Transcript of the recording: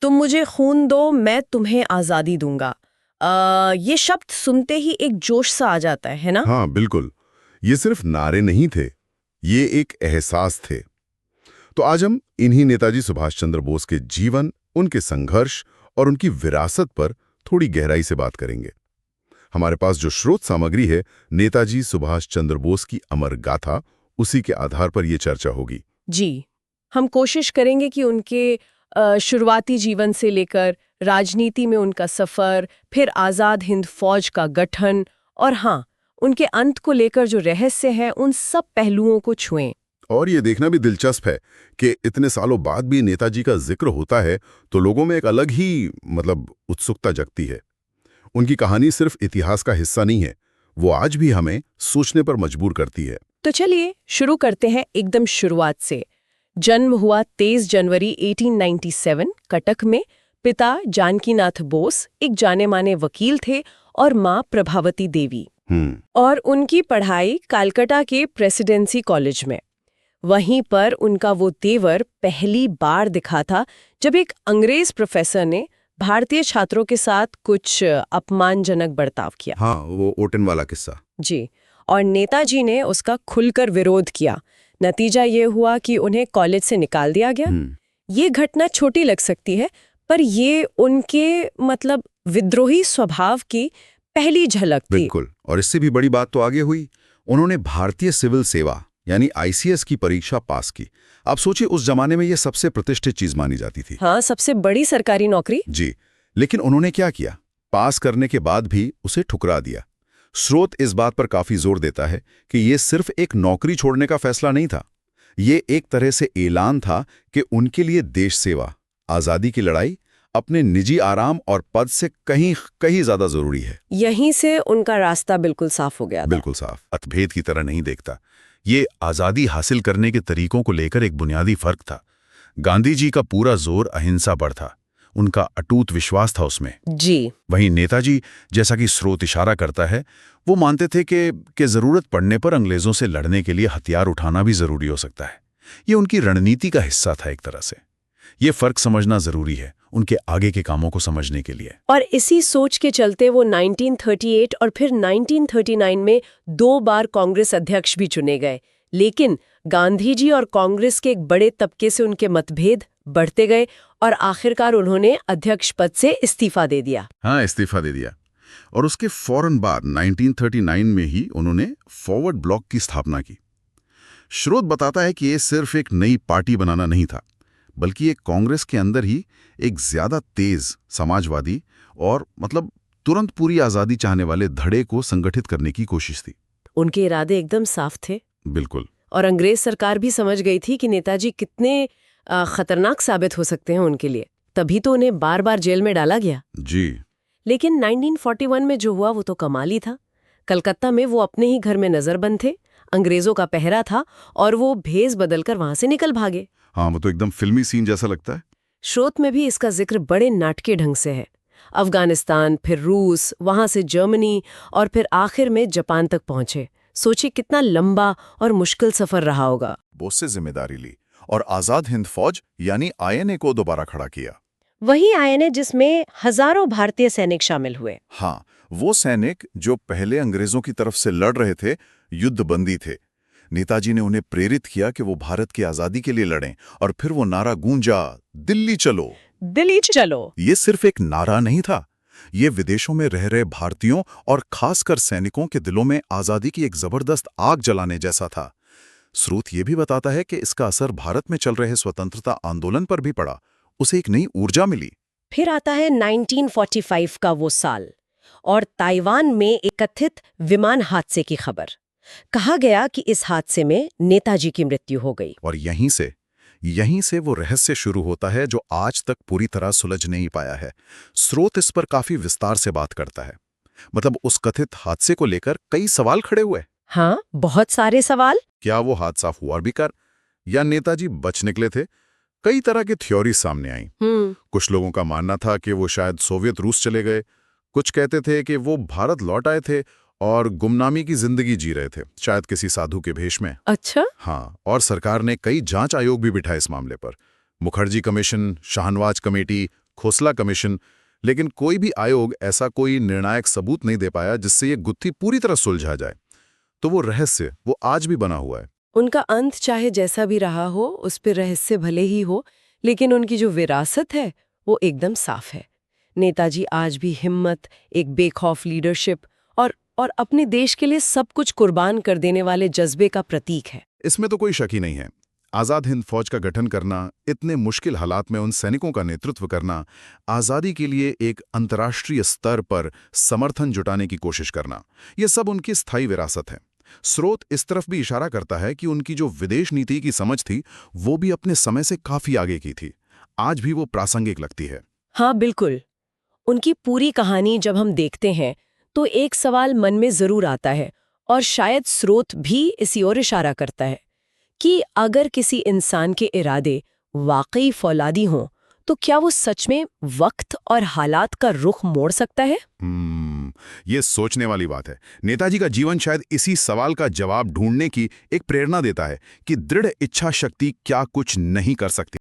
तुम मुझे खून दो, मैं तुम्हें आजादी दूंगा। ये शब्द सुनते ही एक जोश सा आ जाता है ना? हाँ बिल्कुल। ये सिर्फ नारे नहीं थे, ये एक एहसास थे। तो आज हम इन्हीं नेताजी सुभाष चंद्र बोस के जीवन, उनके संघर्ष और उनकी विरासत पर थोड़ी गहराई से बात करेंगे। हमारे पास जो स्रोत सामग्री है, नेताजी सुभाष चंद्र बोस की अमर गाथा, उसी के आधार पर यह चर्चा होगी। जी, हम कोशिश करेंगे कि उनके शुरुआती जीवन से लेकर राजनीति में उनका सफर, फिर आज़ाद हिंद फौज का गठन और हाँ, उनके अंत को लेकर जो रहस्य है, उन सब पहलुओं को छुएं। और ये देखना भी दिलचस्प है कि इतने सालों बाद भी नेताजी का जिक्र होता है तो लोगों में एक अलग ही उत्सुकता जगती है। उनकी कहानी सिर्फ इतिहास का हिस्सा नहीं है, वो आज भी हमें सोचने पर मजबूर करती है। तो चलिए शुरू करते हैं एकदम शुरुआत से। जन्म हुआ 23 जनवरी 1897 कटक में। पिता जानकीनाथ बोस एक जाने माने वकील थे और माँ प्रभावती देवी। और उनकी पढ़ाई कलकत्ता के प्रेसिडेंसी कॉलेज में। वहीं पर उनका वो तेवर पहली बार दिखा था जब एक अंग्रेज प्रोफेसर ने भारतीय छात्रों के साथ कुछ अपमानजनक बर्ताव किया। हाँ, वो ओटन वाला किस्सा। जी, और नेताजी ने उसका खुलकर विरोध किया। नतीजा ये हुआ कि उन्हें कॉलेज से निकाल दिया गया। ये घटना छोटी लग सकती है, पर ये उनके विद्रोही स्वभाव की पहली झलक थी। बिल्कुल, और इससे भी बड़ी बात तो आगे हुई। उन्होंने भारतीय सिविल सेवा यानी आईसीएस की परीक्षा पास की। आप सोचिए, उस जमाने में ये सबसे प्रतिष्ठित चीज मानी जाती थी। हाँ, सबसे बड़ी सरकारी नौकरी। जी, लेकिन उन्होंने क्या किया? पास करने के बाद भी उसे ठुकरा दिया। स्रोत इस बात पर काफी जोर देता है कि ये सिर्फ एक नौकरी छोड़ने का फैसला नहीं था, ये एक तरह से ऐलान था कि उनके लिए देश सेवा, आजादी की लड़ाई अपने निजी आराम और पद से कहीं कहीं ज्यादा जरूरी है। यहीं से उनका रास्ता बिल्कुल साफ हो गया था। बिल्कुल साफ, मतभेद की तरह नहीं देखता। ये आजादी हासिल करने के तरीकों को लेकर एक बुनियादी फर्क था। गांधी जी का पूरा जोर अहिंसा पर था, उनका अटूट विश्वास था उसमें। जी। वहीं नेताजी, जैसा कि स्रोत इशारा करता है, वो मानते थे कि जरूरत पड़ने पर अंग्रेजों से लड़ने के लिए हथियार उठाना भी जरूरी हो सकता है। ये उनकी रणनीति का हिस्सा था एक तरह से। ये फर्क समझना जरूरी है उनके आगे के कामों को समझने के लिए। और इसी सोच के चलते वो 1938 और फिर 1939 में 2 बार कांग्रेस अध्यक्ष भी चुने गए। लेकिन गांधी जी और कांग्रेस के एक बड़े तबके से उनके मतभेद बढ़ते गए और आखिरकार उन्होंने अध्यक्ष पद से इस्तीफा दे दिया। हाँ, इस्तीफा दे दिया। और उसके फौरन बाद 1939 में ही उन्होंने फॉरवर्ड ब्लॉक की स्थापना की। स्रोत बताता है कि ये सिर्फ एक नई पार्टी बनाना नहीं था, बल्कि एक कांग्रेस के अंदर ही एक ज्यादा तेज समाजवादी और तुरंत पूरी आजादी चाहने वाले धड़े को संगठित करने की कोशिश थी। उनके इरादे एकदम साफ थे। बिल्कुल। और अंग्रेज सरकार भी समझ गई थी कि नेताजी कितने खतरनाक साबित हो सकते हैं उनके लिए। तभी तो उन्हें बार बार जेल में डाला गया। जी। लेकिन 1941 में जो हुआ वो तो कमाल था। कलकत्ता में वो अपने ही घर में नजरबंद थे, अंग्रेजों का पहरा था और वो भेष बदलकर वहां से निकल भागे। हाँ, वो तो एकदम फिल्मी सीन जैसा लगता है। स्रोत में भी इसका जिक्र बड़े नाटकीय ढंग से है। अफगानिस्तान, फिर रूस, वहां से जर्मनी और फिर आखिर में जापान तक पहुंचे। सोचिए कितना लंबा और मुश्किल सफर रहा होगा। बोस से जिम्मेदारी ली और आजाद हिंद फौज यानी आईएनए को दोबारा खड़ा किया। वही आईएनए जिसमें हजारों भारतीय सैनिक शामिल हुए। हाँ, वो सैनिक जो पहले अंग्रेजों की तरफ से लड़ रहे थे, युद्धबंदी थे। नेताजी ने उन्हें प्रेरित किया कि वो भारत की आजादी के लिए लड़ें और फिर वो नारा गूंजा, दिल्ली चलो। दिल्ली चलो। ये सिर्फ एक नारा नहीं था, ये विदेशों में रह रहे भारतीयों और खासकर सैनिकों के दिलों में आजादी की एक जबरदस्त आग जलाने जैसा था। स्रोत ये भी बताता है कि इसका असर भारत में चल रहे स्वतंत्रता आंदोलन पर भी पड़ा। उसे एक नई ऊर्जा मिली। फिर आता है 1945 का वो साल और ताइवान में एक कथित विमान हादसे की खबर। कहा गया कि इस हादसे में नेताजी की मृत्यु हो गई। और यहीं से वो रहस्य शुरू होता है जो आज तक पूरी तरह सुलझ नहीं पाया है। स्रोत इस पर काफी विस्तार से बात करता है। उस कथित हादसे को लेकर कई सवाल खड़े हुए। हाँ, बहुत सारे सवाल। क्या वो हादसा हुआ भी कर या नेताजी बच निकले थे? कई तरह की थ्योरी सामने आई। कुछ लोगों का मानना था कि वो शायद सोवियत रूस चले गए, कुछ कहते थे कि वो भारत लौट आए थे और गुमनामी की जिंदगी जी रहे थे, शायद किसी साधु के भेष में। अच्छा। हाँ, और सरकार ने कई जांच आयोग भी बिठाए इस मामले पर। Mukherjee commission, Shahnawaz committee, Khosla commission, लेकिन कोई भी आयोग ऐसा कोई निर्णायक सबूत नहीं दे पाया जिससे ये गुत्थी पूरी तरह सुलझा जाए। तो वो रहस्य वो आज भी बना हुआ है। उनका अंत चाहे जैसा भी रहा हो, उस पर रहस्य भले ही हो, लेकिन उनकी जो विरासत है वो एकदम साफ है। नेताजी आज भी हिम्मत, एक बेखौफ लीडरशिप और अपने देश के लिए सब कुछ कुर्बान कर देने वाले जज्बे का प्रतीक है। इसमें तो कोई शक ही नहीं है। आज़ाद हिंद फौज का गठन करना, इतने मुश्किल हालात में उन सैनिकों का नेतृत्व करना, आज़ादी के लिए एक अंतर्राष्ट्रीय स्तर पर समर्थन जुटाने की कोशिश करना, ये सब उनकी स्थायी विरासत है। स्रोत इस तरफ भी इशारा करता है कि उनकी जो विदेश नीति की समझ थी वो भी अपने समय से काफी आगे की थी। आज भी वो प्रासंगिक लगती है। हाँ बिल्कुल। उनकी पूरी कहानी जब हम देखते हैं तो एक सवाल मन में जरूर आता है, और शायद स्रोत भी इसी ओर इशारा करता है कि अगर किसी इंसान के इरादे वाकई फौलादी हों तो क्या वो सच में वक्त और हालात का रुख मोड़ सकता है? ये सोचने वाली बात है। नेताजी का जीवन शायद इसी सवाल का जवाब ढूंढने की एक प्रेरणा देता है कि दृढ़ इच्छा शक्ति क्या कुछ नहीं कर सकती।